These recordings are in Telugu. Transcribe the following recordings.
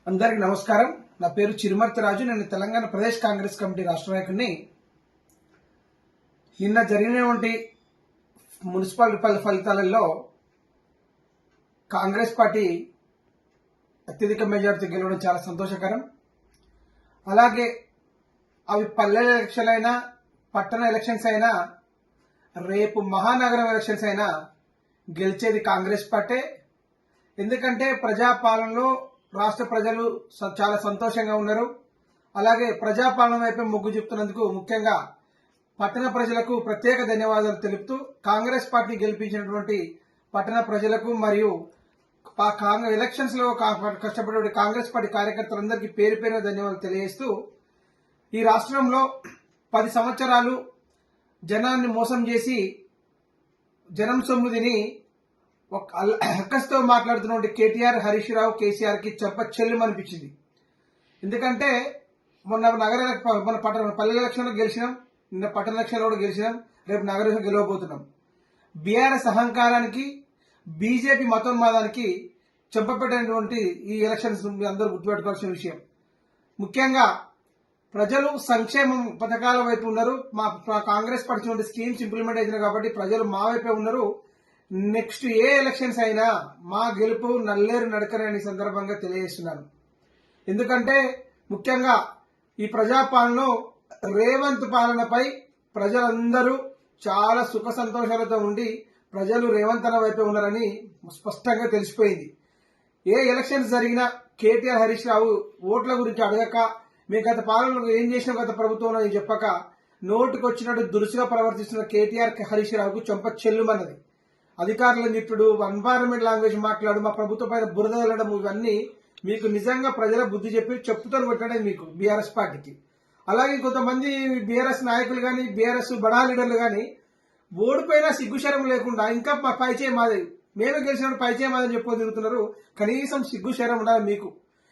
అందరికి నమస్కారం. నా పేరు చిరుమర్తి రాజు. నేను తెలంగాణ ప్రదేశ్ కాంగ్రెస్ కమిటీ రాష్ట్ర నాయకుడిని. నిన్న జరిగినటువంటి మున్సిపల్ ఫలితాలలో కాంగ్రెస్ పార్టీ అత్యధిక మెజార్టీతో గెలవడం చాలా సంతోషకరం. అలాగే అవి పల్లె ఎలక్షన్ అయినా, పట్టణ ఎలక్షన్స్ అయినా, రేపు మహానగరం ఎలక్షన్స్ అయినా గెలిచేది కాంగ్రెస్ పార్టీ. ఎందుకంటే ప్రజాపాలనలో రాష్ట్ర ప్రజలు చాలా సంతోషంగా ఉన్నారు. అలాగే ప్రజాపాలన వైపు మొగ్గు చూపుతున్నందుకు ముఖ్యంగా పట్టణ ప్రజలకు ప్రత్యేక ధన్యవాదాలు తెలుపుతూ కాంగ్రెస్ పార్టీ గెలిపించినటువంటి పట్టణ ప్రజలకు మరియు ఎలక్షన్స్ లో కష్టపడే కాంగ్రెస్ పార్టీ కార్యకర్తలందరికీ పేరు పేరున ధన్యవాదాలు తెలియజేస్తూ, ఈ రాష్ట్రంలో 10 సంవత్సరాలు జనాన్ని మోసం చేసి జనం సొమ్ముదిని అక్కస్తో మాట్లాడుతున్న కేటీఆర్, హరీష్ రావు, కేసీఆర్ కి చెల్లు అనిపించింది. ఎందుకంటే మొన్న పల్లె ఎలక్షన్ లో గెలిచినాం, నిన్న పట్టణ ఎలక్షన్ లో కూడా గెలిచినాం, రేపు నగర ఎలక్షన్ గెలవబోతున్నాం. బీఆర్ఎస్ అహంకారానికి, బీజేపీ మతోన్మాదానికి చెంపపెట్టినటువంటి ఈ ఎలక్షన్స్ మీ అందరూ గుర్తుపెట్టుకోవాల్సిన విషయం. ముఖ్యంగా ప్రజలు సంక్షేమం పథకాల వైపు ఉన్నారు. మా కాంగ్రెస్ పార్టీ స్కీమ్స్ ఇంప్లిమెంట్ అవుతున్నాయి కాబట్టి ప్రజలు మా వైపే ఉన్నారు. నెక్స్ట్ ఏ ఎలక్షన్స్ అయినా మా గెలుపు నల్లేరు నడకరని సందర్భంగా తెలియజేస్తున్నాను. ఎందుకంటే ముఖ్యంగా ఈ ప్రజాపాలనలో రేవంత్ పాలనపై ప్రజలందరూ చాలా సుఖ సంతోషాలతో ఉండి ప్రజలు రేవంత్ అన్న వైపే ఉన్నారని స్పష్టంగా తెలిసిపోయింది. ఏ ఎలక్షన్స్ జరిగినా కేటీఆర్, హరీష్ రావు ఓట్ల గురించి అడగక, మీ గత పాలనలో ఏం చేసిన గత ప్రభుత్వం అని చెప్పక నోటుకొచ్చినట్టు దురుసుగా ప్రవర్తిస్తున్న కేటీఆర్, హరీష్ రావుకు చెంప చెల్లుమన్నది. అధికారుల నిట్టుడు, ఎన్వైరన్మెంట్ లాంగ్వేజ్ మాట్లాడు, మా ప్రభుత్వం పైన బురద వెళ్ళడం, ఇవన్నీ మీకు నిజంగా ప్రజల బుద్ధి చెప్పి చెప్పుతో కొట్టడం మీకు బీఆర్ఎస్ పార్టీకి. అలాగే కొంతమంది బీఆర్ఎస్ నాయకులు గాని, బీఆర్ఎస్ బడా లీడర్లు గాని ఓడిపోయినా సిగ్గుశరం లేకుండా ఇంకా పైచే మాది, మేమే గెలిచినప్పుడు పైచే మాదని చెప్పి తిరుగుతున్నారు. కనీసం సిగ్గుశరం ఉండాలి మీకు.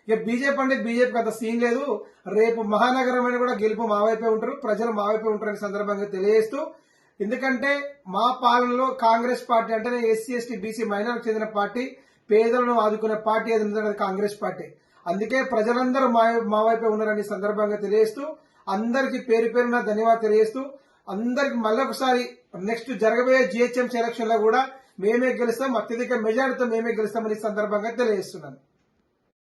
ఇక బీజేపీ అంటే బీజేపీకి అంత సీన్ లేదు. రేపు మహానగరం అయినా కూడా గెలుపు మా వైపే ఉంటారు, ప్రజలు మా వైపే ఉంటారని సందర్భంగా తెలియజేస్తూ, ఎందుకంటే మా పాలనలో కాంగ్రెస్ పార్టీ అంటేనే ఎస్సీ, ఎస్టీ, బీసీ, మైనార్టీకి చెందిన పార్టీ, పేదలను ఆదుకునే పార్టీ ఏది కాంగ్రెస్ పార్టీ. అందుకే ప్రజలందరూ మా వైపే ఉన్నారని సందర్భంగా తెలియజేస్తూ, అందరికీ పేరు పేరున ధన్యవాదాలు తెలియజేస్తూ, అందరికి మళ్ళొకసారి నెక్స్ట్ జరగబోయే జిహెచ్ఎంసీ ఎలక్షన్ లో కూడా మేమే గెలుస్తాం, అత్యధిక మెజారిటీతో మేమే గెలుస్తామని సందర్భంగా తెలియజేస్తున్నాను.